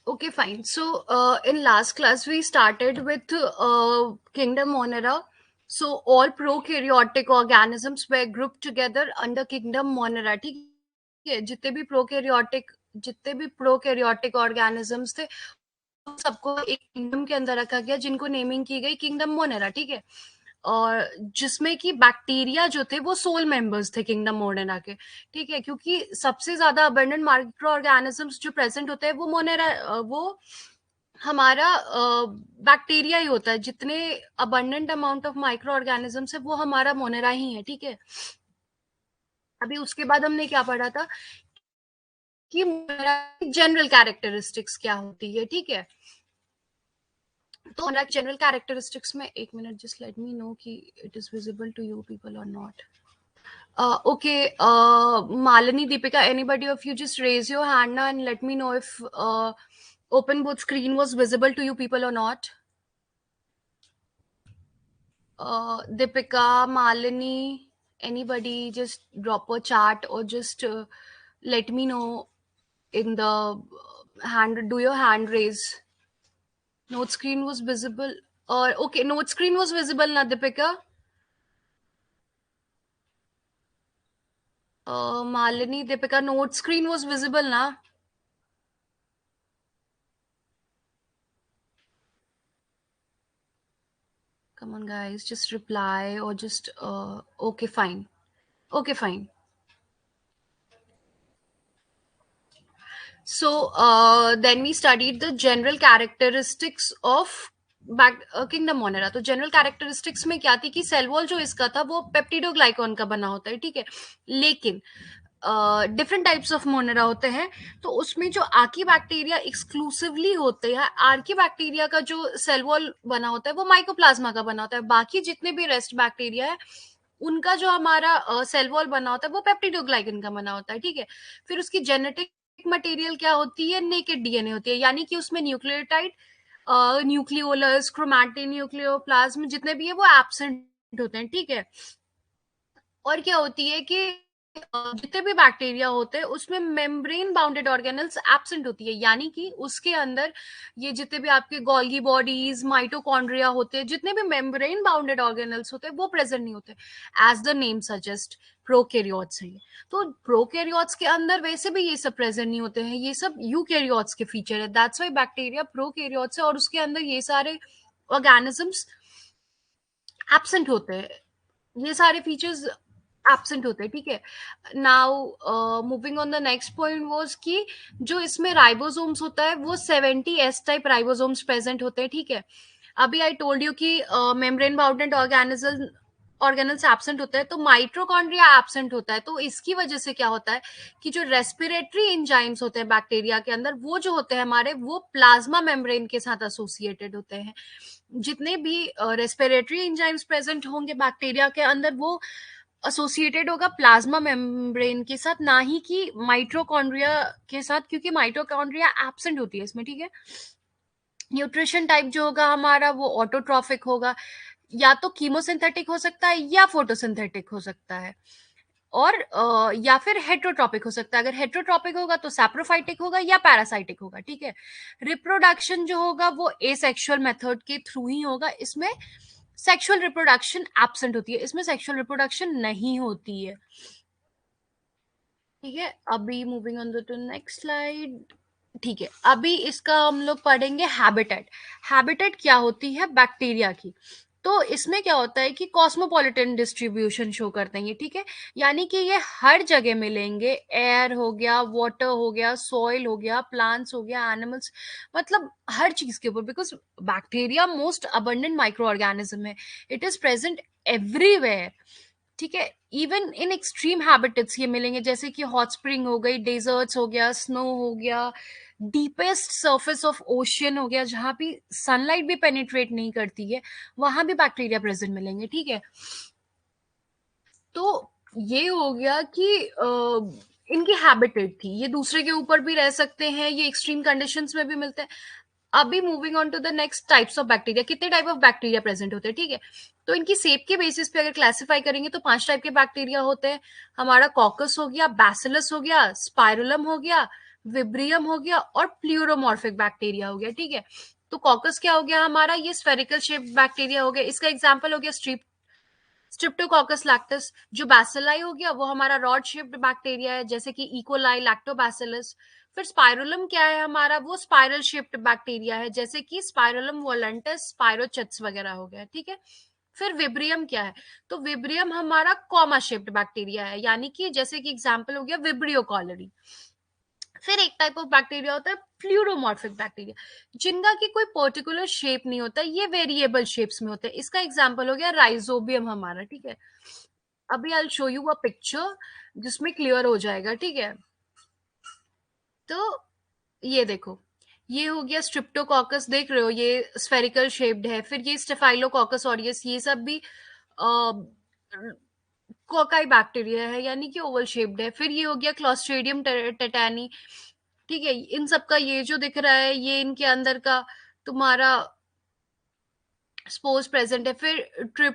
Okay, fine. So, in last class, we started with Kingdom Monera. So, all prokaryotic organisms were grouped together under Kingdom Monera. ठीक है, जितने भी prokaryotic organisms थे उन सबको एक किंगडम के अंदर रखा गया, जिनको नेमिंग की गई किंगडम मोनेरा. ठीक है, और जिसमें कि बैक्टीरिया जो थे वो सोल मेंबर्स थे किंगडम मोनेरा के. ठीक है, क्योंकि सबसे ज्यादा अबंडेंट माइक्रो ऑर्गेनिजम्स जो प्रेजेंट होते हैं वो मोनेरा वो हमारा बैक्टीरिया ही होता है. जितने abundant amount of micro organisms है वो हमारा मोनेरा ही है. ठीक है, अभी उसके बाद हमने क्या पढ़ा था कि जनरल कैरेक्टरिस्टिक्स क्या होती है. ठीक है, तो जनरल कैरेक्टरिस्टिक्स में एक minute, just let me know कि it is visible to you people और not. Okay, Malini, Deepika, anybody of you just raise your hand now and let me know if open book screen was visible to you people or not. Deepika, Malini, anybody just drop a chat or just let me know in the hand, do your hand raise. Note screen was visible. Or okay, note screen was visible na, Deepika? Malini, Deepika, note screen was visible na? Come on, guys, just reply or just okay, fine. Okay, fine. So then we studied the general characteristics of kingdom Monera. तो general characteristics में क्या थी कि cell wall जो इसका था वो पेप्टिडोग्लाइकॉन का बना होता है. ठीक है, लेकिन डिफरेंट टाइप्स ऑफ मोनेरा होते हैं. तो उसमें जो आर्की बैक्टीरिया एक्सक्लूसिवली होते हैं, आर्की बैक्टीरिया का जो सेल वॉल बना होता है वो माइकोप्लाज्मा का बना होता है. बाकी जितने भी रेस्ट बैक्टीरिया है उनका जो हमारा सेल वॉल बना होता है वो पेप्टिडोग्लाइकन का बना होता है. ठीक है, फिर उसकी जेनेटिक मटेरियल क्या होती है, नेकेड डीएनए होती है, यानी कि उसमें न्यूक्लियोटाइड, न्यूक्लियोलस, क्रोमैटिन, न्यूक्लियोप्लाज्म जितने भी है वो एब्सेंट होते हैं. ठीक है, और क्या होती है कि जितने भी बैक्टीरिया होते हैं उसमें मेम्ब्रेन बाउंडेड ऑर्गेनल्स एब्सेंट होती है, यानी कि उसके अंदर ये जितने भी आपके गोल्गी बॉडीज, माइटोकॉन्ड्रिया होते हैं, जितने भी मेम्ब्रेन बाउंडेड ऑर्गेनल्स होते हैं वो प्रेजेंट नहीं होते. As the name suggest, prokaryotes है ये. तो प्रोकैरियोट्स के अंदर वैसे भी ये सब प्रेजेंट नहीं होते हैं, ये सब यूकैरियोट्स के फीचर है. दैट्स व्हाई बैक्टीरिया प्रोकैरियोट्स है और उसके अंदर ये सारे ऑर्गेनिजम्स एब्सेंट होते हैं, ये सारे फीचर्स एब्सेंट होते हैं. ठीक है, now moving on the next point was कि जो इसमें राइबोसोम्स होता है वो 70S टाइप राइबोसोम्स प्रेजेंट होते हैं. ठीक है, अभी आई टोल्ड यू कि मेम्ब्रेन बाउंडेड ऑर्गेनल्स एब्सेंट होता है, तो माइटोकॉन्ड्रिया एब्सेंट होता है. तो इसकी वजह से क्या होता है कि जो रेस्पिरेटरी एंजाइम्स होते हैं बैक्टीरिया के अंदर वो जो होते हैं हमारे, वो प्लाज्मा मेम्ब्रेन के साथ एसोसिएटेड होते हैं. जितने भी रेस्पिरेटरी एंजाइम्स प्रेजेंट होंगे बैक्टीरिया के अंदर वो एसोसिएटेड होगा प्लाज्मा मेम्ब्रेन के साथ, ना ही कि माइटोकॉन्ड्रिया के साथ, क्योंकि माइटोकॉन्ड्रिया एब्सेंट होती है इसमें. ठीक है, न्यूट्रिशन टाइप जो होगा हमारा वो ऑटोट्रॉफिक होगा, या तो कीमोसिंथेटिक हो सकता है या फोटोसिंथेटिक हो सकता है, और या फिर हेट्रोट्रॉपिक हो सकता है. अगर हेट्रोट्रॉपिक होगा तो सैप्रोफाइटिक होगा या पैरासाइटिक होगा. ठीक है, रिप्रोडक्शन जो होगा वो एसेक्सुअल मेथड के थ्रू ही होगा. इसमें सेक्सुअल रिप्रोडक्शन एब्सेंट होती है, इसमें सेक्सुअल रिप्रोडक्शन नहीं होती है. ठीक है, अभी moving on to next slide. ठीक है, अभी इसका हम लोग पढ़ेंगे हैबिटेट. हैबिटेट क्या होती है बैक्टीरिया की. तो इसमें क्या होता है कि कॉस्मोपॉलिटन डिस्ट्रीब्यूशन शो करते हैं ये. ठीक है, यानी कि ये हर जगह मिलेंगे. एयर हो गया, वाटर हो गया, सॉइल हो गया, प्लांट्स हो गया, एनिमल्स, मतलब हर चीज के ऊपर, because bacteria most abundant micro organism है. It is present everywhere. ठीक है, इवन इन एक्सट्रीम हैबिटेट्स ये मिलेंगे, जैसे कि हॉट स्प्रिंग हो गई, डेजर्ट्स हो गया, स्नो हो गया, डीपेस्ट सरफेस ऑफ ओशियन हो गया, जहां भी सनलाइट भी पेनिट्रेट नहीं करती है वहां भी बैक्टीरिया प्रेजेंट मिलेंगे. ठीक है, तो ये हो गया कि इनकी हैबिटेट थी, ये दूसरे के ऊपर भी रह सकते हैं, ये एक्सट्रीम कंडीशंस में भी मिलते हैं. अभी moving on to the next types of bacteria, कितने टाइप ऑफ बैक्टीरिया प्रेजेंट होते हैं. ठीक है, तो इनकी शेप के बेसिस पे अगर क्लासिफाई करेंगे तो 5 टाइप के बैक्टीरिया होते हैं. हमारा कॉकस हो गया, बैसिलस हो गया, स्पाइरुलम हो गया, विब्रियम हो गया और प्लूरोमॉर्फिक बैक्टीरिया हो गया, ठीक है। तो कॉकस क्या हो गया हमारा, ये स्फेरिकल शेप बैक्टीरिया हो गया। इसका एग्जाम्पल हो गया स्ट्रिप्टोकोकस लैक्टिस। जो बैसिलाई हो गया वो हमारा रॉड शेप्ड बैक्टीरिया है, जैसे कि इकोलाई, लैक्टोबैसिलस। फिर स्पाइरोलम क्या है हमारा, वो स्पाइरल शेप्ड बैक्टीरिया है, जैसे कि स्पाइरोलम वोलेंटिस, स्पाइरोचेट्स वगैरह हो गया, ठीक है। फिर विब्रियम क्या है, तो विब्रियम हमारा कॉमा शेप्ड बैक्टीरिया है, यानी कि जैसे कि एग्जांपल हो गया विब्रियो कॉलरी। फिर एक टाइप ऑफ बैक्टीरिया होता है फ्लूरोमॉर्फिक बैक्टीरिया, जिनका की कोई पर्टिकुलर शेप नहीं होता, ये वेरिएबल शेप्स में होते हैं। इसका एग्जांपल हो गया राइजोबियम हमारा, ठीक है। अभी I show you a picture जिसमें क्लियर हो जाएगा, ठीक है। तो ये देखो, ये हो गया स्ट्रिप्टोकोकस, देख रहे हो ये स्फेरिकल शेप्ड है। फिर ये स्टेफाइलोकोकस ऑरियस, ये सब भी कोकाई बैक्टीरिया है, यानी कि ओवल शेप्ड है। फिर ये हो गया क्लॉस्ट्रिडियम टेटानी, ठीक है। इन सब का ये जो दिख रहा है, ये इनके अंदर का तुम्हारा स्पोर्स प्रेजेंट है। फिर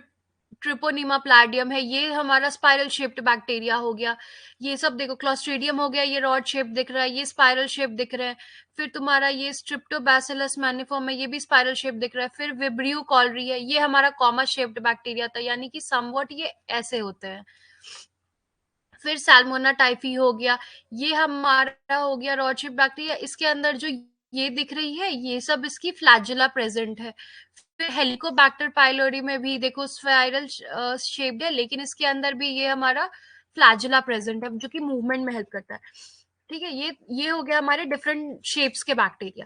ट्रिपोनिमा प्लाडियम है, ये हमारा स्पाइरल शेप्ड बैक्टीरिया हो गया। ये सब देखो, क्लॉस्ट्रीडियम हो गया, ये रॉड शेप दिख रहा है, ये स्पाइरल शेप दिख रहा है। फिर तुम्हारा ये स्ट्रिप्टोबैसिलस मैनिफॉर्म है, ये भी स्पाइरल शेप दिख रहा है। फिर विब्रियो कॉलरी है, ये हमारा कॉमा शेप्ड बैक्टीरिया था, यानी कि समवट ये ऐसे होते हैं। फिर सैल्मोना टाइफी हो गया, ये हमारा हो गया रॉडशिप बैक्टीरिया। इसके अंदर जो ये दिख रही है, ये सब इसकी फ्लैजिला प्रेजेंट है। फिर हेलिकोबैक्टर पाइलोरी में भी देखो स्पाइरल शेप्ड है, लेकिन इसके अंदर भी ये हमारा फ्लैजिला प्रेजेंट है, जो कि मूवमेंट में हेल्प करता है, ठीक है। ये हो गया हमारे डिफरेंट शेप्स के बैक्टीरिया।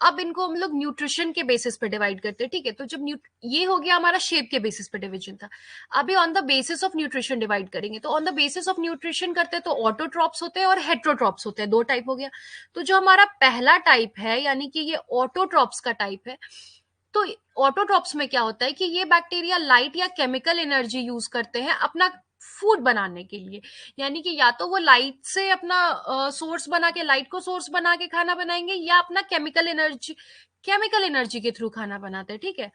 अब इनको हम लोग न्यूट्रिशन के बेसिस पे डिवाइड करते हैं, ठीक है। तो जब ये हो गया हमारा शेप के बेसिस पे डिवीजन था। अभी on the basis of nutrition divide करेंगे। तो on the basis of nutrition करते हैं तो ऑटोट्रॉप्स होते हैं और हेट्रोट्रॉप्स होते हैं, दो टाइप हो गया। तो जो हमारा पहला टाइप है, यानी कि ये ऑटोट्रॉप्स का टाइप है। तो ऑटोट्रॉप्स में क्या होता है कि ये बैक्टीरिया लाइट या केमिकल एनर्जी यूज करते हैं अपना फूड बनाने के लिए। यानी कि या तो वो लाइट से अपना सोर्स बना के, लाइट को सोर्स बना के खाना बनाएंगे, या अपना केमिकल एनर्जी के थ्रू खाना बनाते हैं, ठीक है।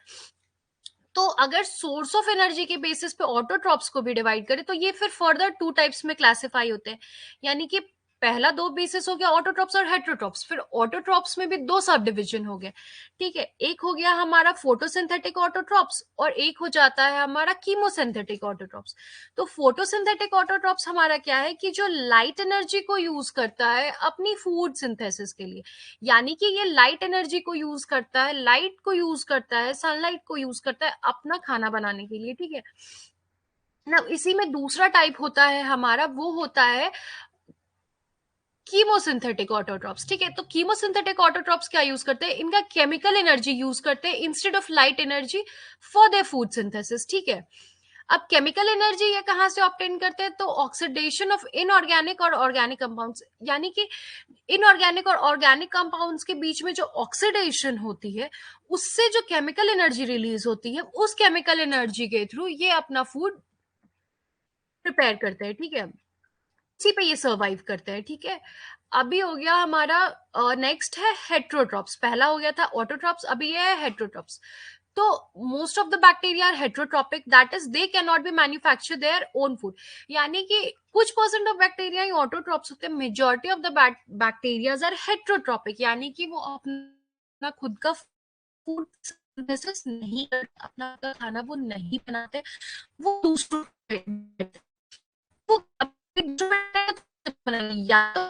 तो अगर सोर्स ऑफ एनर्जी के बेसिस पे ऑटोट्रॉप्स को भी डिवाइड करें, तो ये फिर फर्दर टू टाइप्स में क्लासिफाई होते हैं। यानी कि पहला दो बेसिस हो गया ऑटोट्रॉप्स और हेट्रोट्रॉप्स। फिर ऑटोट्रॉप्स में भी दो सब डिविजन हो गए, ठीक है। एक हो गया हमारा फोटोसिंथेटिक ऑटोट्रॉप्स और एक हो जाता है हमारा कीमोसिंथेटिक ऑटोट्रॉप्स। तो फोटोसिंथेटिक ऑटोट्रॉप्स हमारा क्या है कि जो लाइट एनर्जी को यूज करता है अपनी फूड सिंथेसिस के लिए। यानी कि ये लाइट एनर्जी को यूज करता है, लाइट को यूज करता है, सनलाइट को यूज करता है अपना खाना बनाने के लिए, ठीक है ना। इसी में दूसरा टाइप होता है हमारा, वो होता है कीमोसिंथेटिक ऑटोट्रॉप्स, ठीक है। तो कीमोसिंथेटिक ऑटोट्रॉप्स क्या यूज करते हैं, इनका केमिकल एनर्जी यूज करते हैं instead of light energy for their food synthesis, ठीक है। अब केमिकल एनर्जी ये कहां से ऑब्टेन करते हैं, तो ऑक्सीडेशन ऑफ इनऑर्गेनिक और ऑर्गेनिक कंपाउंड्स। यानी कि इनऑर्गेनिक और ऑर्गेनिक कंपाउंड्स के बीच में जो ऑक्सीडेशन होती है, उससे जो केमिकल एनर्जी रिलीज होती है, उस केमिकल एनर्जी के थ्रू ये अपना फूड प्रिपेयर करते हैं, ठीक है। इसी पे ये सर्वाइव करते हैं, ठीक है। अभी हो गया हमारा नेक्स्ट है हेट्रोट्रॉप्स। पहला हो गया था ऑटोट्रॉप्स, अभी ये है हेट्रोट्रॉप्स। तो most of the bacteria are heterotrophic, that is they can not be manufacture their own food. यानी कि कुछ परसेंट ऑफ बैक्टीरिया ही ऑटोट्रॉप्स होते हैं, majority of the bacterias are heterotrophic, यानी कि वो अपना खुद का फूड सिंथेसिस नहीं करते, अपना खाना वो नहीं बनाते, वो दूसरों को देते हैं। वो अपने दूसरों को बनाएंगे, या तो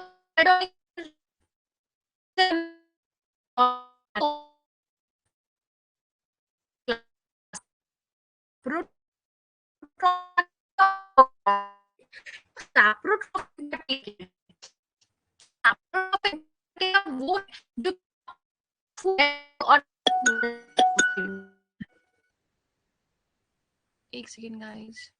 वो जो और एक second guys.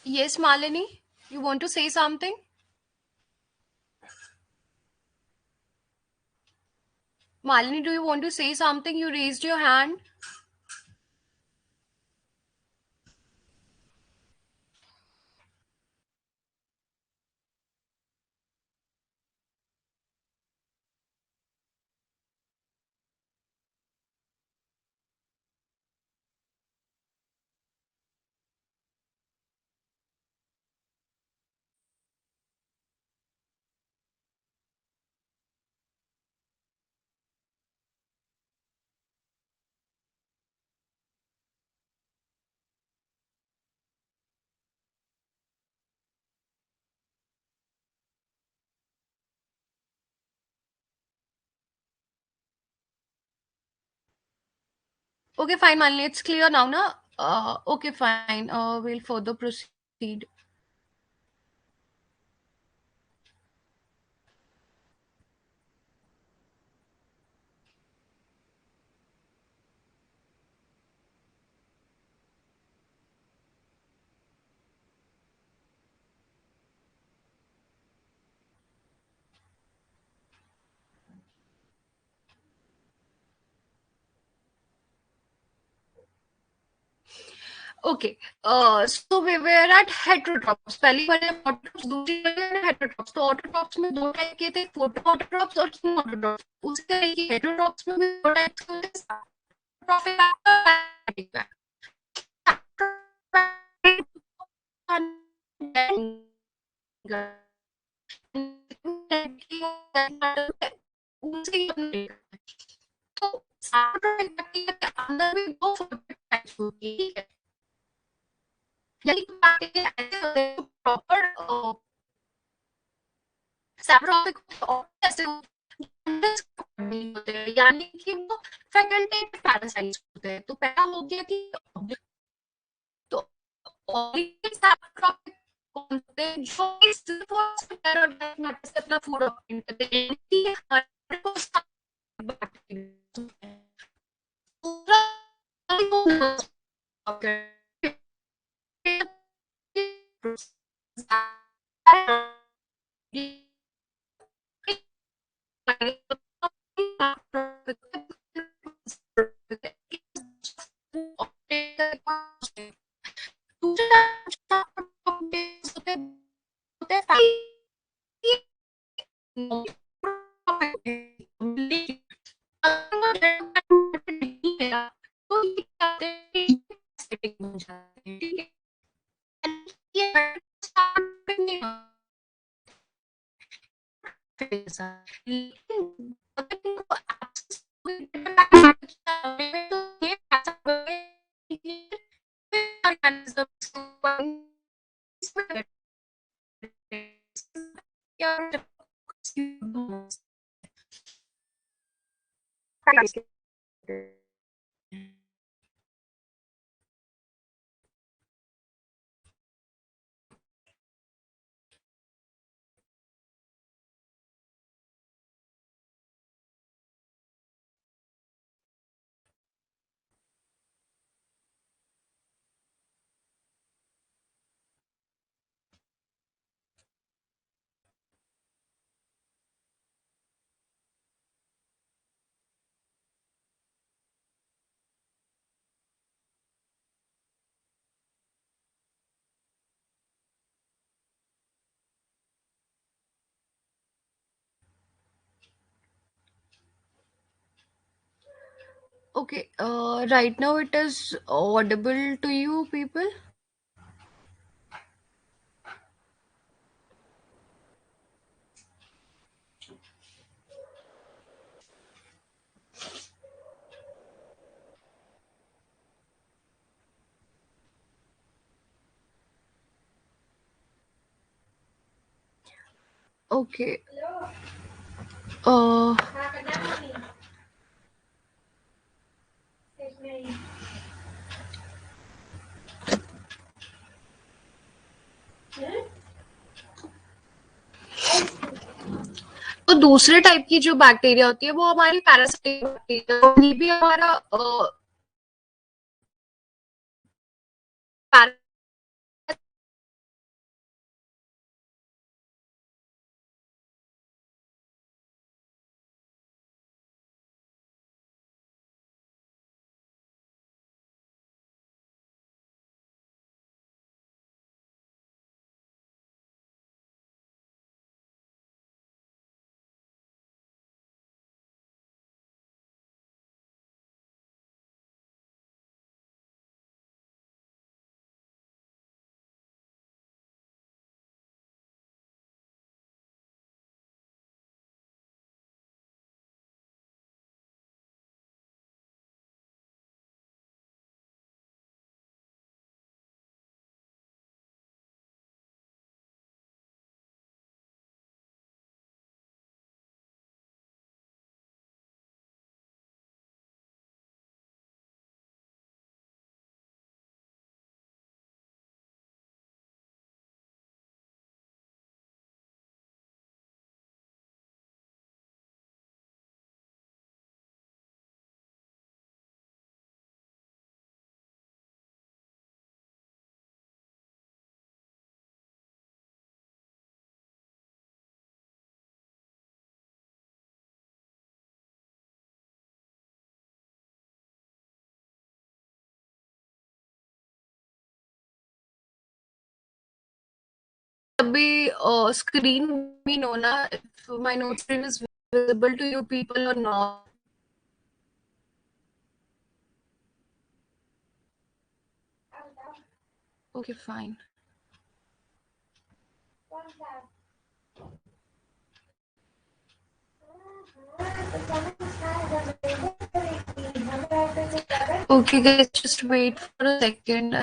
Yes, Malini, you want to say something? Malini, do you want to say something? You raised your hand. Okay, fine, Malini. It's clear now, na? Okay, fine. We'll further proceed. Okay. So we were at heterotrophs. पहली वाले autotrophs, दूसरी वाले heterotrophs. तो autotrophs में दो type के थे, photoautotrophs और chemautotrophs. उसी तरह की heterotrophs में भी दो टाइप के थे, saprotrophic factor और adiabatic factor. तो saprotrophic bacteria के अंदर भी दो phototrophic होती है, ठीक है. यानी कि बैक्टीरिया ऐसे होते हैं जो प्रॉपर सैप्रोफिक और ऐसे नहीं होते हैं, यानी कि वो फैकल्टेटिव पैरासाइट्स होते हैं. तो पहला हो गया कि तो ऑर्गेनिक सैप्रोफिक कौन होते हैं जो कि सिर्फ और सिर्फ मैटर से अपना फूड ऑब्टेन करते हैं, यानी कि हमारे को बैक्टीरिया पूरा लेकिन अगर तुमको एक्सेस तो ये Okay, right now it is audible to you people. Okay. Uh, तो दूसरे टाइप की जो बैक्टीरिया होती है वो हमारी पैरासिटिक बैक्टीरिया, ये भी हमारा अभी स्क्रीन भी नो ना, if my note screen is visible to you people or not. Okay, fine. Okay, guys, just wait for a second.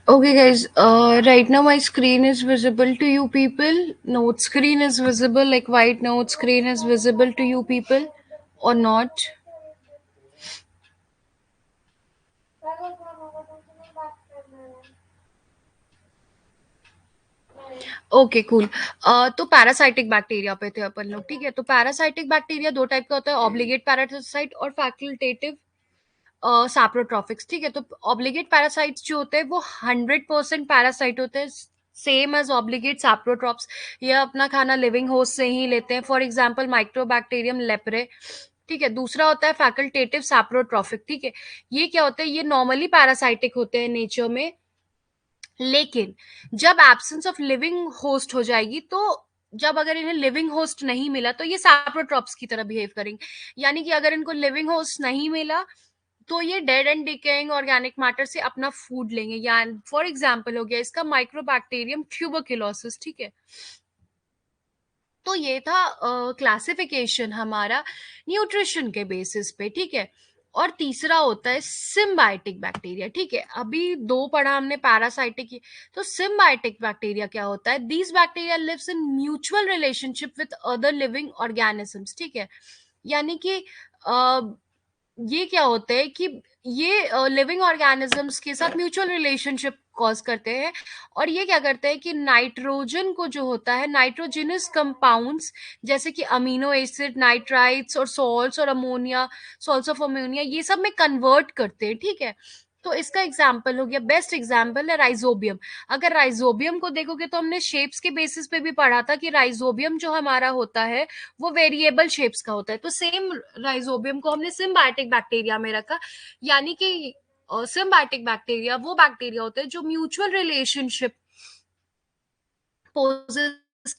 Okay, guys, right now my screen is visible to you people. Note screen is visible, like white note screen is visible to you people or not? Okay cool. तो parasitic bacteria पे थे अपन लोग, ठीक है। तो parasitic bacteria दो type का होता है, ऑब्लिगेट पैरासाइट और फैकल्टेटिव सैप्रोट्रॉफिक्स, ठीक है। तो ऑब्लिगेट पैरासाइट्स जो होते हैं वो 100% पैरासाइट होते हैं, सेम एज ऑब्लिगेट सैप्रोट्रॉप्स। ये अपना खाना लिविंग होस्ट से ही लेते हैं, फॉर एग्जाम्पल माइक्रोबैक्टीरियम लेप्रे, ठीक है। दूसरा होता है फैकल्टेटिव सैप्रोट्रॉफिक, ठीक है। ये क्या होता है, ये नॉर्मली पैरासाइटिक होते हैं नेचर में, लेकिन जब एब्सेंस ऑफ लिविंग होस्ट हो जाएगी, तो जब अगर इन्हें लिविंग होस्ट नहीं मिला तो ये सैप्रोट्रॉप्स की तरह बिहेव करेंगे। यानी कि अगर इनको लिविंग होस्ट नहीं मिला तो ये dead and decaying organic matter से अपना फूड लेंगे। या फॉर एग्जांपल हो गया इसका माइक्रोबैक्टीरियम ट्यूबरक्लोसिस, ठीक है। तो ये था क्लासिफिकेशन हमारा न्यूट्रिशन के बेसिस पे, ठीक है। और तीसरा होता है सिम्बायोटिक बैक्टीरिया, ठीक है। अभी दो पढ़ा हमने पैरासाइटिक की, तो सिम्बायोटिक बैक्टीरिया क्या होता है, these bacteria lives in mutual relationship with other living organisms, ठीक है। यानी कि ये क्या होता है कि ये लिविंग ऑर्गेनिजम्स के साथ म्यूचुअल रिलेशनशिप कॉज करते हैं। और ये क्या करते हैं कि नाइट्रोजन को जो होता है, नाइट्रोजिनस कंपाउंड्स जैसे कि अमीनो एसिड, नाइट्राइट्स और सॉल्ट्स और अमोनिया, सॉल्ट्स ऑफ अमोनिया, ये सब में कन्वर्ट करते हैं, ठीक है। तो इसका एग्जाम्पल हो गया, बेस्ट एग्जाम्पल है राइजोबियम। अगर राइजोबियम को देखोगे तो हमने शेप्स के बेसिस पे भी पढ़ा था कि राइजोबियम जो हमारा होता है वो वेरिएबल शेप्स का होता है। तो सेम राइजोबियम को हमने सिम्बायोटिक बैक्टीरिया में रखा। यानी कि सिम्बायोटिक बैक्टीरिया वो बैक्टीरिया होते हैं जो म्यूचुअल रिलेशनशिप पोजेस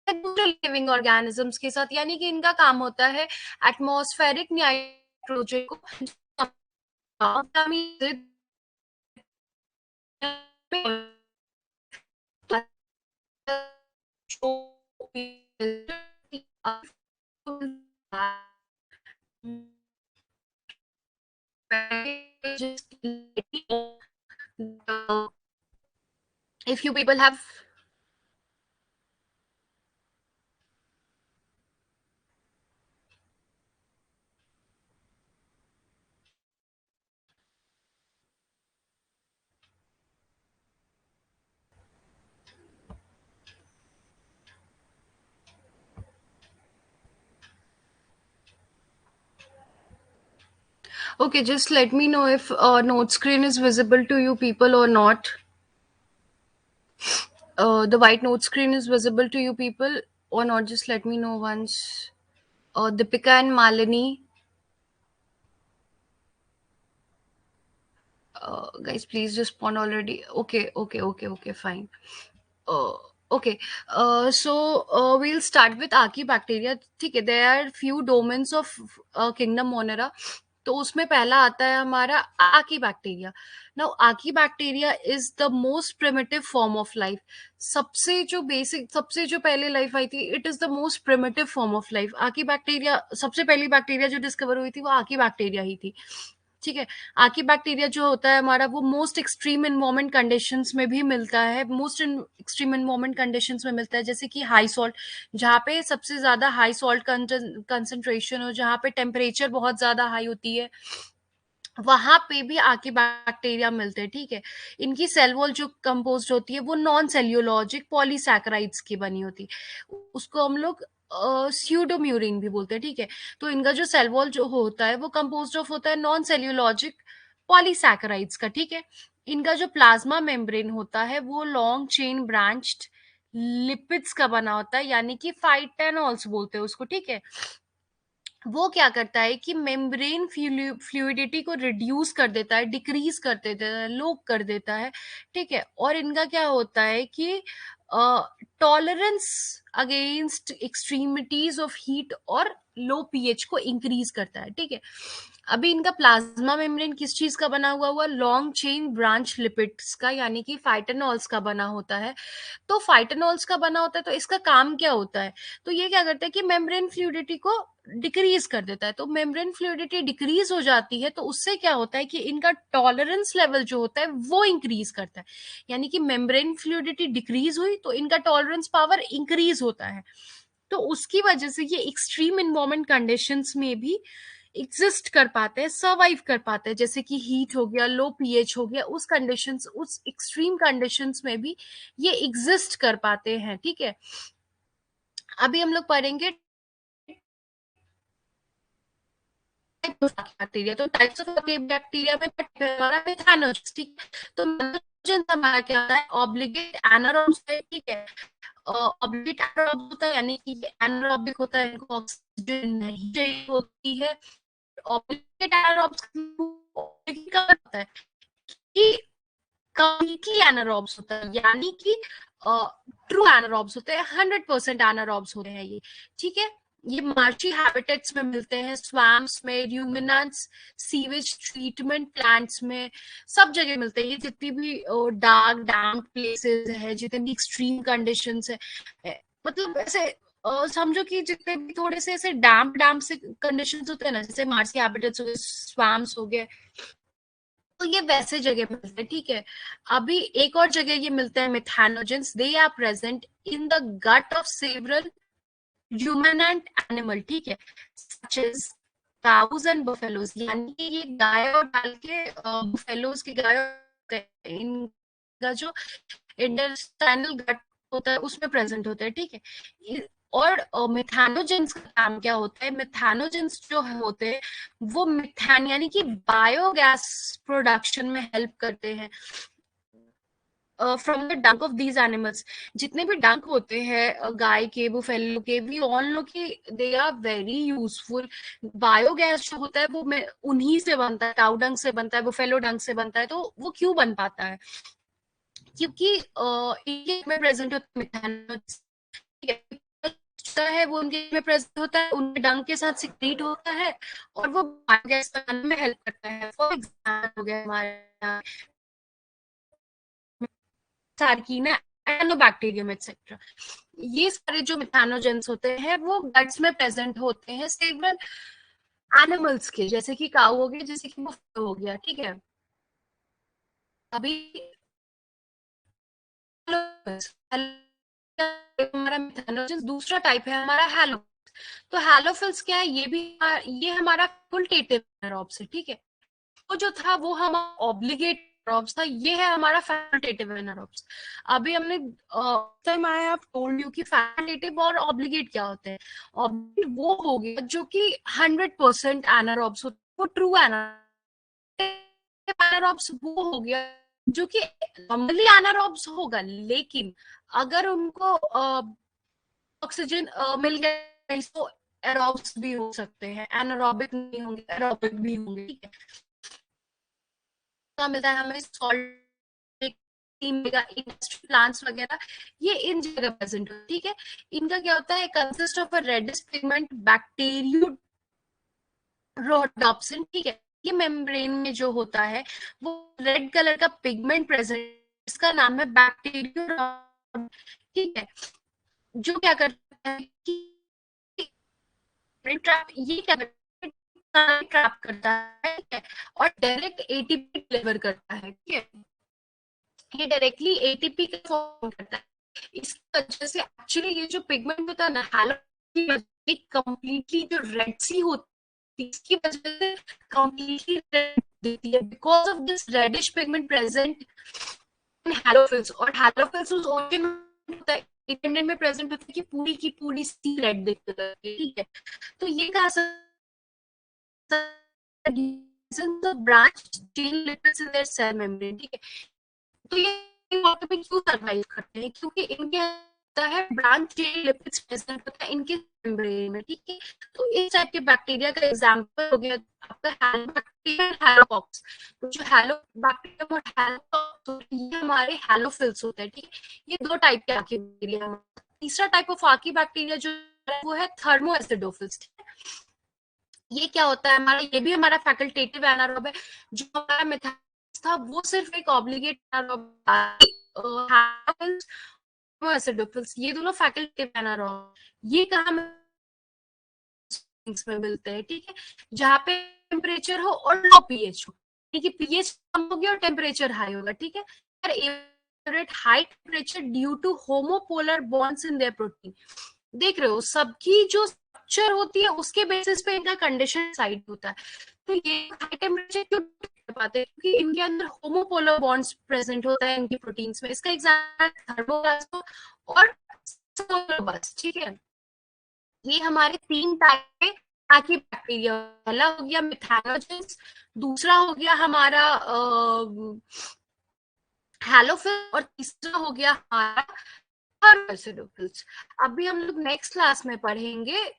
दूसरे लिविंग ऑर्गेनिजम्स के साथ। यानी कि इनका काम होता है एटमॉस्फेरिक नाइट्रोजन को if you people have okay, just let me know if note screen is visible to you people or not. The white note screen is visible to you people or not, just let me know once. Deepika and Malini, guys, please respond already. Okay, okay, okay, okay, fine. Okay, so we'll start with archaebacteria. ठीक है, there are few domains of kingdom monera. तो उसमें पहला आता है हमारा archaebacteria. Now archaebacteria is the most primitive form of life. सबसे जो पहले लाइफ आई थी, it is the most primitive form of life. Archaebacteria, सबसे पहली बैक्टीरिया जो डिस्कवर हुई थी वो आकी बैक्टीरिया ही थी. ठीक है. आकी बैक्टीरिया जो होता है हमारा, वो मोस्ट एक्सट्रीम इन्वायरमेंट कंडीशंस में भी मिलता है. मोस्ट एक्सट्रीम इन्वायरमेंट कंडीशंस में मिलता है, जैसे कि हाई सॉल्ट, जहाँ पे सबसे ज्यादा हाई सॉल्ट कंसंट्रेशन हो, जहाँ पे टेम्परेचर बहुत ज्यादा हाई होती है, वहां पे भी आके बैक्टीरिया मिलते हैं. ठीक है. इनकी सेल वॉल जो कंपोज होती है वो नॉन सेल्यूलॉजिक पॉलीसैकेराइड्स की बनी होती है. उसको हम लोग स्यूडोम्यूरिन भी बोलते हैं. ठीक है. तो इनका जो सेल वॉल जो होता है वो कंपोज ऑफ होता है नॉन सेल्यूलॉजिक पॉलीसैकेराइड्स का. ठीक है. इनका जो प्लाज्मा मेम्ब्रेन होता है वो लॉन्ग चेन ब्रांच्ड लिपिड्स का बना होता है, यानी कि फाइटेनॉल्स बोलते हैं उसको. ठीक है. वो क्या करता है कि मेम्ब्रेन फ्लूइडिटी को रिड्यूस कर देता है, डिक्रीज कर देता है, लो कर देता है. ठीक है. और इनका क्या होता है कि tolerance against extremities of heat और लो पीएच को इंक्रीज करता है. ठीक है. अभी इनका प्लाज्मा मेम्ब्रेन किस चीज का बना हुआ लॉन्ग चेन ब्रांच लिपिड्स का, यानी कि फाइटेनॉल्स का बना होता है. तो फाइटेनॉल्स का बना होता है, तो इसका काम क्या होता है? तो ये क्या करता है कि मेम्ब्रेन फ्लूइडिटी को डिक्रीज कर देता है. तो मेम्ब्रेन फ्लूइडिटी डिक्रीज हो जाती है, तो उससे क्या होता है कि इनका टॉलरेंस लेवल जो होता है वो इंक्रीज करता है. यानी कि मेम्ब्रेन फ्लूइडिटी डिक्रीज हुई तो इनका टॉलरेंस पावर इंक्रीज होता है. तो उसकी वजह से ये एक्सट्रीम इन्वायरमेंट कंडीशंस में भी एग्जिस्ट कर पाते हैं, सर्वाइव कर पाते हैं, जैसे कि हीट हो गया, लो पीएच हो गया, उस कंडीशंस, उस एक्सट्रीम कंडीशंस में भी ये एग्जिस्ट कर पाते हैं. ठीक है. अभी हम लोग पढ़ेंगे बैक्टीरिया. तो टाइप्स ऑफ बैक्टीरिया में हमारा मेथानोजेंस. ठीक है. तो मेथानोजेंस हमारा क्या होता है? ऑब्लिगेट एनारोब्स है. ठीक है. ऑब्लिगेट एनारोब्स होता है, यानी कि एनारोबिक होता है, इनको ऑक्सीजन नहीं चाहिए होती है. ऑब्लिगेट एनारोब्स का होता है कि कंप्लीटली एनारोब्स होता है, यानी कि ट्रू एनारोब्स होते हैं, 100% एनारोब्स होते हैं ये. ठीक है. ये मार्ची हैबिटेट्स में मिलते हैं, स्वैम्स में, र्यूमिनेंट्स, सीवेज ट्रीटमेंट प्लांट्स में, सब जगह मिलते हैं. ये जितनी भी डार्क डैम्प प्लेसेस है, जितनी एक्सट्रीम कंडीशंस है, मतलब ऐसे समझो कि जितने भी थोड़े से ऐसे डैम्प डैम्प से कंडीशंस होते हैं ना, जैसे मार्ची हैबिटेट्स हो गए, स्वैम्स हो गए, तो ये वैसे जगह मिलते हैं. ठीक है. अभी एक और जगह ये मिलते हैं methanogens. They are present in the gut of several ruminant animal. ठीक है. Such as cows and buffaloes, यानी कि ये गाय और डाल के बफेलोज की गाय, इनका जो इंटेस्टाइनल गट होता है उसमें प्रेजेंट होता है. ठीक है. और मिथानोजेंस का काम क्या होता है? मिथानोजेंस जो होते हैं वो मिथान यानी कि बायोगैस प्रोडक्शन में हेल्प करते हैं फ्रॉम द डंक ऑफ दीज एनिमल्स. जितने भी डंक होते हैं गाय के, बुफेलो के, वी ऑल नो कि they are very useful. Biogas जो होता है वो उन्हीं से बनता है, काउ डंक से बनता है, बुफेलो डंक से बनता है. तो वो क्यों बन पाता है? क्योंकि इनके में प्रेजेंट होता है मिथानोजेंस. है वो उनके में प्रेजेंट होता है, उनके डंक के साथ सिक्रीट होता है और वो बायोगैस बनाने में हेल्प करता है. फॉर एग्जाम्पल हो गया हमारे सार्कीना, एनोबैक्टीरियम एक्सेट्रा. ये सारे जो मिथानोजेंस होते हैं वो गट्स में प्रेजेंट होते हैं सेवरल एनिमल्स के, जैसे कि काऊ हो गया, जैसे कि बुफेलो हो गया. ठीक है. अभी हमारा मिथानोजेंस दूसरा टाइप है हमारा हैलो. तो हैलोफिल्स क्या है? ये हमारा फैकल्टेटिव एनारोब्स है. ठीक है. वो जो था वो हमारा ऑब्लिगेट एनारोब्स था, ये है हमारा फैकल्टेटिव एनारोब्स. अभी हमने time I have told you कि फैकल्टेटिव और ऑब्लिगेट क्या होते हैं. ऑब्लिगेट वो हो गया जो कि 100% एनारोब्स होते हैं, वो ट्रू एनारोब्स वो हो गया जो कि नॉर्मली एनारोब्स होगा, लेकिन अगर उनको ऑक्सीजन मिल गया तो एरोब्स भी हो सकते हैं, एनारोबिक नहीं होंगे, एरोबिक भी होंगे. ठीक है. मिलता है हमें सॉल्ट इंडस्ट्री प्लांट्स वगैरह, ये इन जगह प्रेजेंट होता है, ठीक है। इनका क्या होता है, consist of a reddish pigment bacteriorhodopsin, ठीक है। ये मेम्ब्रेन में जो होता है वो रेड कलर का पिगमेंट प्रेजेंट, इसका नाम है बैक्टीरियो, ठीक है। जो क्या करता है कि ट्रैप, ये क्या करता है, ट्रैप करता है, ठीक है, और डायरेक्ट एटीपी डिलीवर करता है, ठीक है। ये डायरेक्टली एटीपी का फॉर्म करता है। इसकी वजह से एक्चुअली ये जो पिगमेंट होता है ना, हैलो की वजह कंप्लीटली जो रेड सी होती है, इसकी वजह से कंप्लीटली रेड देती है, because of this reddish pigment present in halophiles. और हैलोफिल्स उस ओरिजिन होता है, इंडिपेंडेंट में प्रेजेंट होता है कि पूरी की पूरी सी रेड दिखती है, ठीक है। तो ये कहा branch chain lipids in their cell membrane, ठीक है। तो ये वाटर में क्यों सर्वाइव करते हैं, क्योंकि इनके होता है ब्रांच चेन लिपिड्स प्रेजेंट होता है इनके मेम्ब्रेन में, ठीक है। तो इस टाइप के बैक्टीरिया का एग्जांपल हो गया आपका हेलोबैक्टीरिया, हेलोकॉक्स। तो जो हेलोबैक्टीरियम और हेलोकॉक्स ये हमारे हेलोफिल्स होते हैं, ठीक है। ये दो टाइप के आर्की बैक्टीरिया। तीसरा टाइप ऑफ आर्की बैक्टीरिया जो है वो है थर्मोएसिडोफिल्स, ठीक है। ये क्या होता है हमारा, ये भी हमारा फैकल्टेटिव एनारोब है। जो हमारा मेथानोजेंस था वो सिर्फ एक ऑब्लिगेट एनारोब, एसिडोफिल्स ये दोनों फैकल्टेटिव एनारोब, ये कहाँ में मिलते हैं, ठीक है, जहाँ पे टेम्परेचर हो और लो पीएच हो, ठीक है। पीएच कम होगी और टेम्परेचर हाई होगा, ठीक है। High temperature due to homopolar bonds in their protein. देख रहे हो, सबकी जो स्ट्रक्चर होती है उसके बेसिस पे इनका कंडीशन साइड होता है। तो ये हाई टेम्परेचर क्यों पाते हैं, क्योंकि इनके अंदर होमोपोलर बॉन्ड्स प्रेजेंट होता है इनकी प्रोटीन्स में। इसका एग्जांपल थर्मोप्लाज्मा और सोलोबस, ठीक है। ये हमारे तीन टाइप के आर्की बैक्टीरिया, पहला हो गया मिथानोजेंस, दूसरा हो गया हमारा हैलोफिल, और तीसरा हो गया हमारा थर्मोएसिडोफिल्स। अभी हम लोग नेक्स्ट क्लास में पढ़ेंगे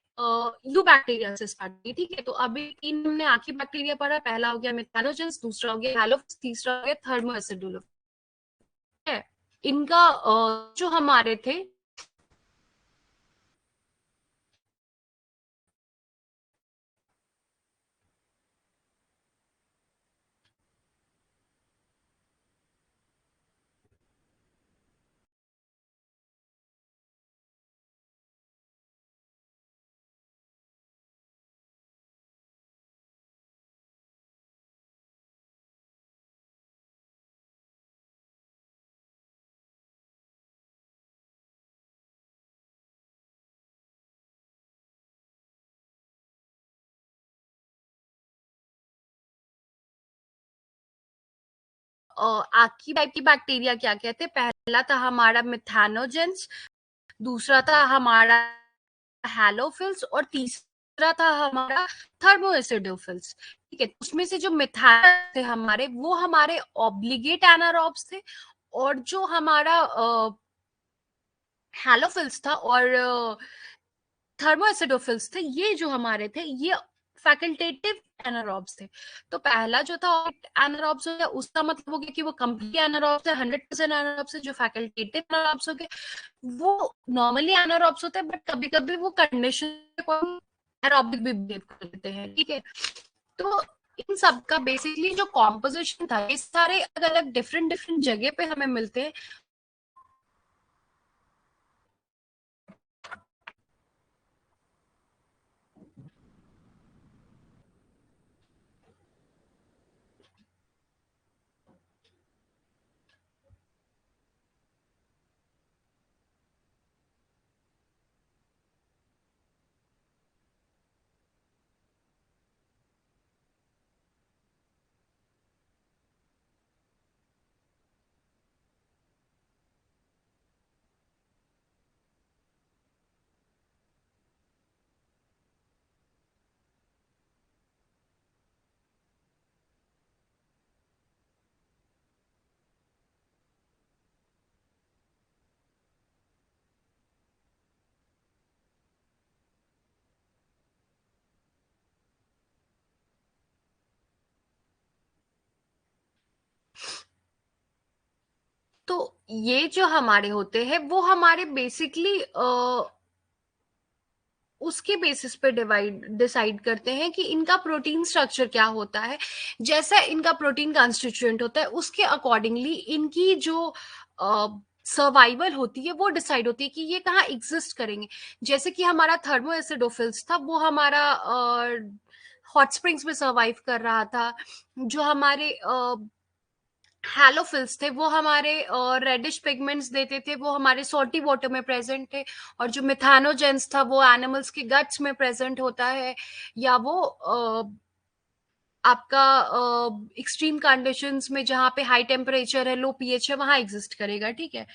यू बैक्टीरिया से स्टार्ट, ठीक है। तो अभी तीन हमने आर्की बैक्टीरिया पढ़ा, पहला हो गया मिथानोजेंस, दूसरा हो गया हैलोफिल, तीसरा हो गया थर्मोएसिडोफिल्स, है। इनका जो हमारे थे आर्की टाइप की बैक्टीरिया क्या कहते हैं, पहला था हमारा मिथानोजेंस, दूसरा था हमारा हैलोफिल्स, और तीसरा था हमारा थर्मोएसिडोफिल्स, ठीक है। उसमें से जो मिथाइल थे हमारे, वो हमारे ऑब्लिगेट एनारोब्स थे, और जो हमारा हैलोफिल्स था और थर्मोएसिडोफिल्स थे, ये जो हमारे थे ये फैकल्टेटिव एनारोब्स थे। तो पहला जो था एनारोब्स हो गया, उसका मतलब हो गया कि वो कंप्लीट एनारोब्स है, 100% एनारोब्स है। जो फैकल्टेटिव एनारोब्स हो गए वो नॉर्मली एनारोब्स होते हैं, बट कभी कभी वो कंडीशन एरोबिक भी बिहेव करते हैं, ठीक है। तो इन सब का बेसिकली जो कॉम्पोजिशन था, ये सारे अलग अलग डिफरेंट डिफरेंट जगह पे हमें मिलते हैं। तो ये जो हमारे होते हैं वो हमारे बेसिकली उसके बेसिस पे डिवाइड डिसाइड करते हैं कि इनका प्रोटीन स्ट्रक्चर क्या होता है, जैसा इनका प्रोटीन कंस्टिट्यूएंट होता है उसके अकॉर्डिंगली इनकी जो सर्वाइवल होती है वो डिसाइड होती है कि ये कहाँ एग्जिस्ट करेंगे। जैसे कि हमारा थर्मो एसिडोफिल्स था वो हमारा हॉट स्प्रिंग्स में सर्वाइव कर रहा था। जो हमारे हैलोफिल्स थे वो हमारे रेडिश पिगमेंट्स देते थे, वो हमारे सॉल्टी वाटर में प्रेजेंट थे। और जो मिथानोजेंस था वो एनिमल्स के गट्स में प्रेजेंट होता है, या वो आपका एक्सट्रीम कंडीशंस में जहाँ पे हाई टेम्परेचर है, लो पीएच है, वहां एग्जिस्ट करेगा। ठीक है,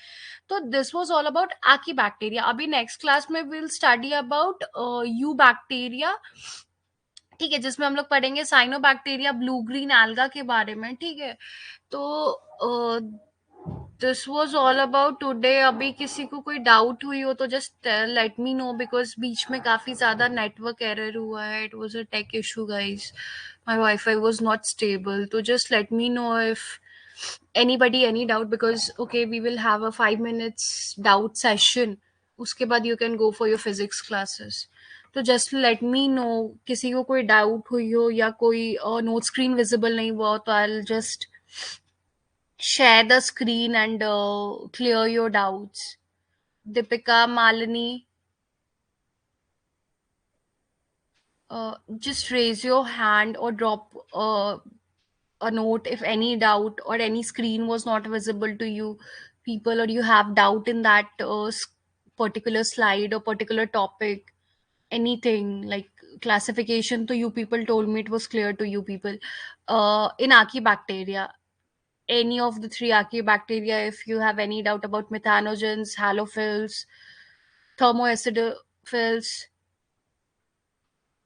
तो this was all about archaebacteria. अभी नेक्स्ट क्लास में will study about eubacteria. ठीक है, जिसमें हम लोग पढ़ेंगे साइनोबैक्टीरिया, ब्लू ग्रीन एल्गा के बारे में। ठीक है, तो this was all about today. अभी किसी को कोई डाउट हुई हो तो just let me know, because बीच में काफी ज्यादा नेटवर्क एरर हुआ है। It was a tech issue guys, my wifi was not stable. तो just let me know if anybody any doubt, because okay, we will have a 5 minutes doubt session. उसके बाद you can go for your physics classes. तो just let me no, किसी को कोई doubt हुई हो या कोई नोट स्क्रीन विजिबल नहीं हुआ हो तो I just share the screen and clear your doubts. Deepika, Malini, just raise your hand or drop a note if any doubt or any screen was not visible to you people, or you have doubt in that particular slide or particular topic, anything like classification. So you people told me it was clear to you people. In Archaebacteria, any of the three archaeobacteria, if you have any doubt about methanogens, halophils, thermoacidophils.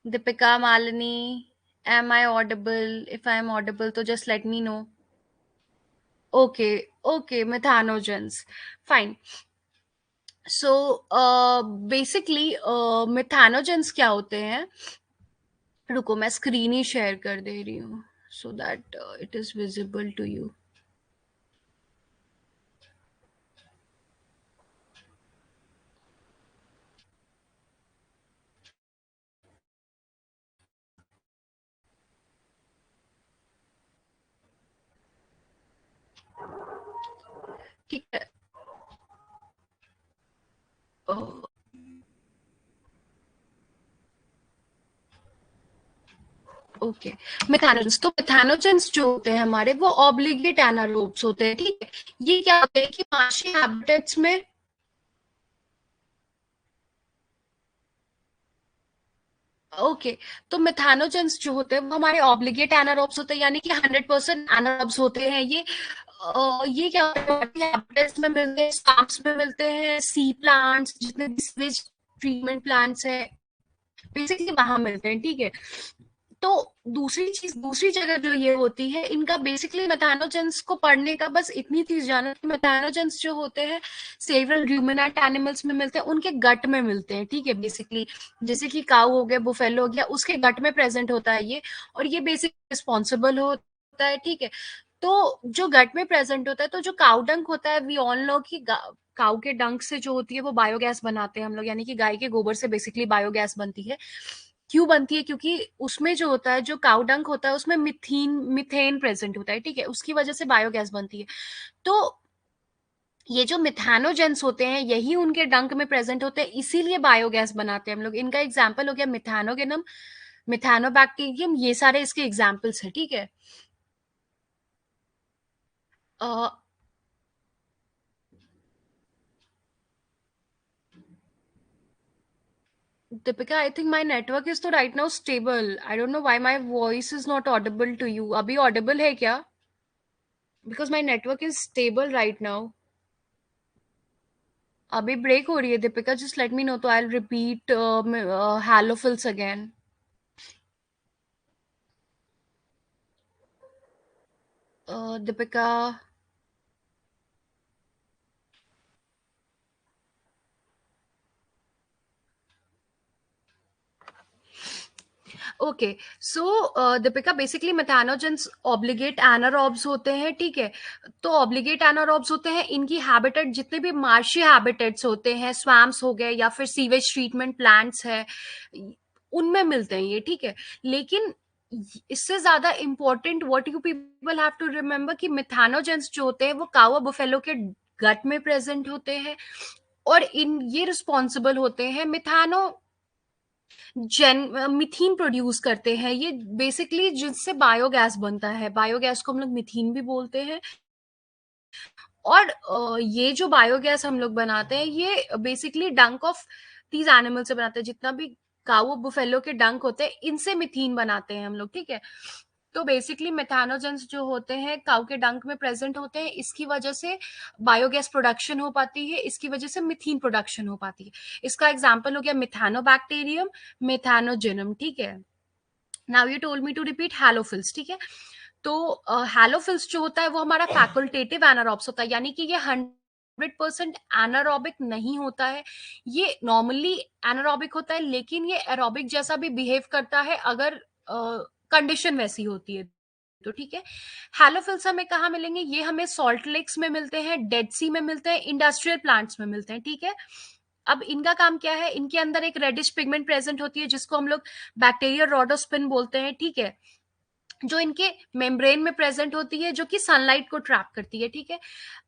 Deepika, Malini, am I audible? If I am audible, तो just let me know. Okay, okay, methanogens. Fine. So, basically, methanogens क्या होते हैं? रुको, मैं screen ही share कर दे रही हूँ so that it is visible to you. ठीक है। Okay, methanogens. तो मिथानोजेंस जो होते हैं हमारे, वो ऑब्लिगेट एनारोब्स होते हैं। ठीक है, ये क्या होते हैं कि मार्शी हैबिटेट्स में ओके तो मिथानोजेंस जो होते हैं वो हमारे ऑब्लिगेट एनारोब्स होते हैं, यानी कि 100% एनारोब्स होते हैं। ये क्या होता है, हैबिटेट्स में मिलते हैं, स्टार्स में मिलते हैं, सी प्लांट्स जितने भी सीवेज ट्रीटमेंट प्लांट्स है बेसिकली वहां मिलते हैं। ठीक है, तो दूसरी जगह जो ये होती है, इनका बेसिकली मेथानोजेंस को पढ़ने का बस इतनी चीज जानो कि मेथानोजेंस जो होते हैं सेवरल र्यूमिनेंट एनिमल्स में मिलते हैं, उनके गट में मिलते हैं। ठीक है, बेसिकली जैसे कि काऊ हो गया, बुफेलो हो गया, उसके गट में प्रेजेंट होता है ये, और ये बेसिक रिस्पॉन्सिबल होता है। ठीक है, तो जो गट में प्रेजेंट होता है, तो जो काउ डंक होता है, वी ऑल नो कि काउ के डंक से जो होती है वो बायोगैस बनाते हैं हम लोग, यानी कि गाय के गोबर से बेसिकली बायोगैस बनती है। क्यों बनती है? क्योंकि उसमें जो होता है, जो काउ डंक होता है, उसमें मिथेन प्रेजेंट होता है। ठीक है, उसकी वजह से बायोगैस बनती है। तो ये जो मिथानोजेंस होते हैं यही उनके डंक में प्रेजेंट होते हैं, इसीलिए बायोगैस बनाते हैं हम लोग। इनका एग्जाम्पल हो गया मिथानोगेनम, मिथानोबैक्टीरियम, ये सारे इसके एग्जाम्पल्स हैं। ठीक है, Deepika, I think my network is तो right now stable. I don't know why my voice is not audible to you. अभी audible है क्या? Because my network is stable right now. अभी ब्रेक हो रही है Deepika, just let me know तो I'll repeat halophils again. Deepika, okay, so Deepika, basically methanogens obligate anaerobes होते हैं, ठीक है। तो ऑब्लिगेट एनारोब्स होते हैं, इनकी हैबिटेट जितने भी मार्शी हैबिटेट्स होते हैं, स्वैम्स हो गए या फिर सीवेज ट्रीटमेंट प्लांट्स है, उनमें मिलते हैं ये, ठीक है। लेकिन इससे ज्यादा important what you people have to remember कि मेथानोजेंस जो होते हैं वो कावा बुफेलो के गट में प्रेजेंट होते हैं, और इन ये रिस्पॉन्सिबल होते हैं मिथानो जेन मिथीन प्रोड्यूस करते हैं। ये बेसिकली जिससे बायोगैस बनता है, बायोगैस को हम लोग मिथीन भी बोलते हैं। और ये जो बायोगैस हम लोग बनाते हैं ये बेसिकली डंक ऑफ दीज एनिमल से बनाते हैं। जितना भी काऊ बुफेलो के डंक होते हैं इनसे मिथीन बनाते हैं हम लोग, ठीक है। तो बेसिकली मेथानोजेंस जो होते हैं काऊ के डंक में प्रेजेंट होते हैं, इसकी वजह से बायोगैस प्रोडक्शन हो पाती है, इसकी वजह से मिथीन प्रोडक्शन हो पाती है। इसका एग्जाम्पल हो गया मिथानोबैक्टीरियम, मेथानोजेनम, ठीक है। Now you told me to repeat halophiles, ठीक है। तो हैलोफिल्स जो होता है वो हमारा फैकल्टेटिव एनारोब्स होता है, यानी कि ये 100% एनारोबिक नहीं होता है। ये नॉर्मली एनारोबिक होता है, लेकिन ये एरोबिक जैसा भी बिहेव करता है अगर कंडीशन वैसी होती है तो, ठीक है। हैलोफिल्स हमें कहाँ मिलेंगे? ये हमें सॉल्ट लेक्स में मिलते हैं, डेड सी में मिलते हैं, इंडस्ट्रियल प्लांट्स में मिलते हैं, ठीक है। अब इनका काम क्या है? इनके अंदर एक रेडिश पिगमेंट प्रेजेंट होती है जिसको हम लोग बैक्टीरियल रोडोस्पिन बोलते हैं, ठीक है, जो इनके मेम्ब्रेन में प्रेजेंट होती है, जो कि सनलाइट को ट्रैप करती है, ठीक है।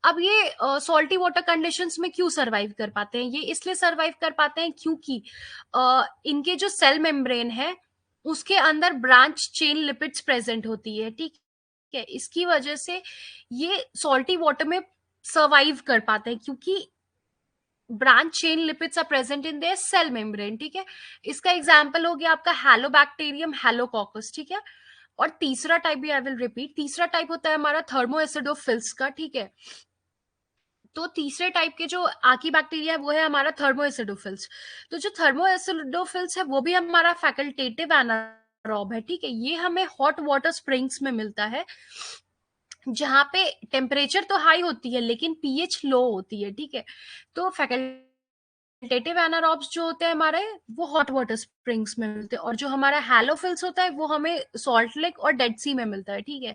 अब ये सॉल्टी वाटर कंडीशंस में क्यों सरवाइव कर पाते हैं? ये इसलिए सरवाइव कर पाते हैं क्योंकि इनके जो सेल मेम्ब्रेन है उसके अंदर ब्रांच चेन लिपिड्स प्रेजेंट होती है, ठीक है। इसकी वजह से ये सॉल्टी वाटर में सर्वाइव कर पाते हैं क्योंकि branch chain lipids are present in their cell membrane, ठीक है। इसका एग्जांपल हो गया आपका हेलोबैक्टीरियम, हेलोकोकस, ठीक है। और तीसरा टाइप भी आई विल रिपीट, तीसरा टाइप होता है हमारा थर्मोएसिडोफिल्स का, ठीक है। तो तीसरे टाइप के जो आकी बैक्टीरिया है वो है हमारा थर्मोएसिडोफिल्स। तो जो थर्मोएसिडोफिल्स है वो भी हमारा फैकल्टेटिव एनारोब है, ठीक है। ये हमें हॉट वाटर स्प्रिंग्स में मिलता है जहां पे टेम्परेचर तो हाई होती है लेकिन पीएच लो होती है, ठीक है। तो फैकल्टेटिव एनारोब्स जो होते हैं हमारे वो हॉट वाटर स्प्रिंग्स में मिलते हैं, और जो हमारा हैलोफिल्स होता है वो हमें सॉल्ट लेक और डेड सी में मिलता है, ठीक है।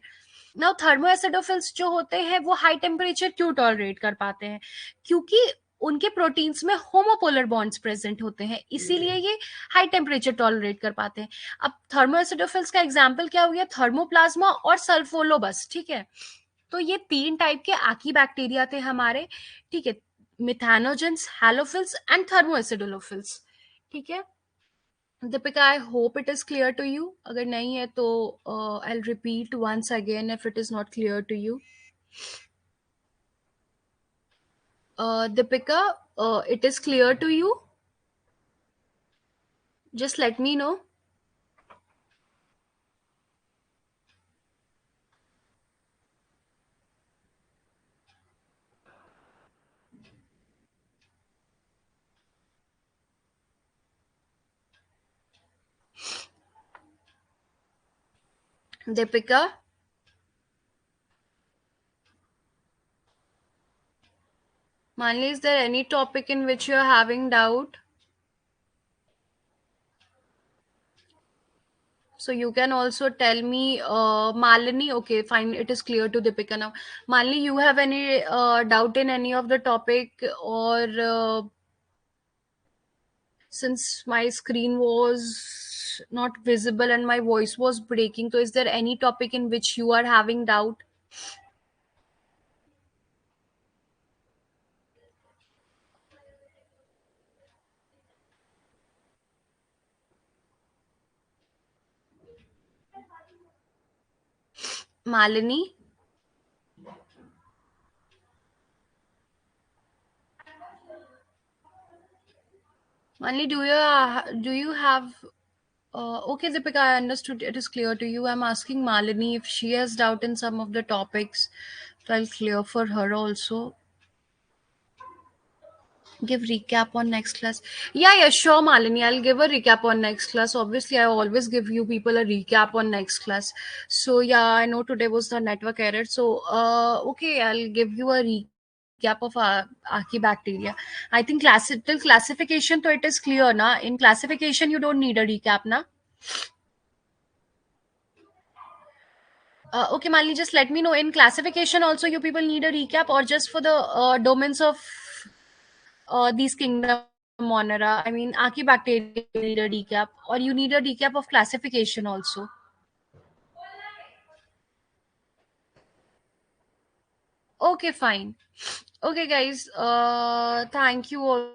नाउ थर्मोएसिडोफिल्स जो होते हैं वो हाई टेम्परेचर क्यों टॉलरेट कर पाते हैं? क्योंकि उनके प्रोटीन्स में होमोपोलर बॉन्ड्स प्रेजेंट होते हैं, इसीलिए ये हाई टेम्परेचर टॉलरेट कर पाते हैं। अब थर्मोएसिडोफिल्स का एग्जांपल क्या हो गया? थर्मोप्लाज्मा और सल्फोलोबस, ठीक है। तो ये तीन टाइप के आकी बैक्टीरिया थे हमारे, ठीक है। मिथानोजेंस, हैलोफिल्स एंड थर्मोएसिडोफिल्स, ठीक है। Deepika, I hope it is clear to you. अगर नहीं है तो I will repeat once again if it is not clear to you. Deepika, it is clear to you? Just let me know. Deepika, Manli, is there any topic in which you are having doubt? So you can also tell me, Malini. Okay, fine. It is clear to Deepika now. Malini, you have any doubt in any of the topic, or since my screen was not visible and my voice was breaking, so is there any topic in which you are having doubt? Malini, Manli, do you have okay, Deepika, I understood. It is clear to you. I'm asking Malini if she has doubt in some of the topics, so I'll clear for her also. Give recap on next class. Yeah, sure, Malini. I'll give a recap on next class. Obviously, I always give you people a recap on next class. So yeah, I know today was the network error. So okay, I'll give you a recap of Archibacteria. I think till classification, so it is clear, na. In classification, you don't need a recap, na. Okay, Malini, just let me know, in classification also you people need a recap, or just for the domains of these kingdom Monera? I mean, Archaebacteria you need a recap, or you need a recap of classification also? Okay, fine. Okay, guys. Thank you all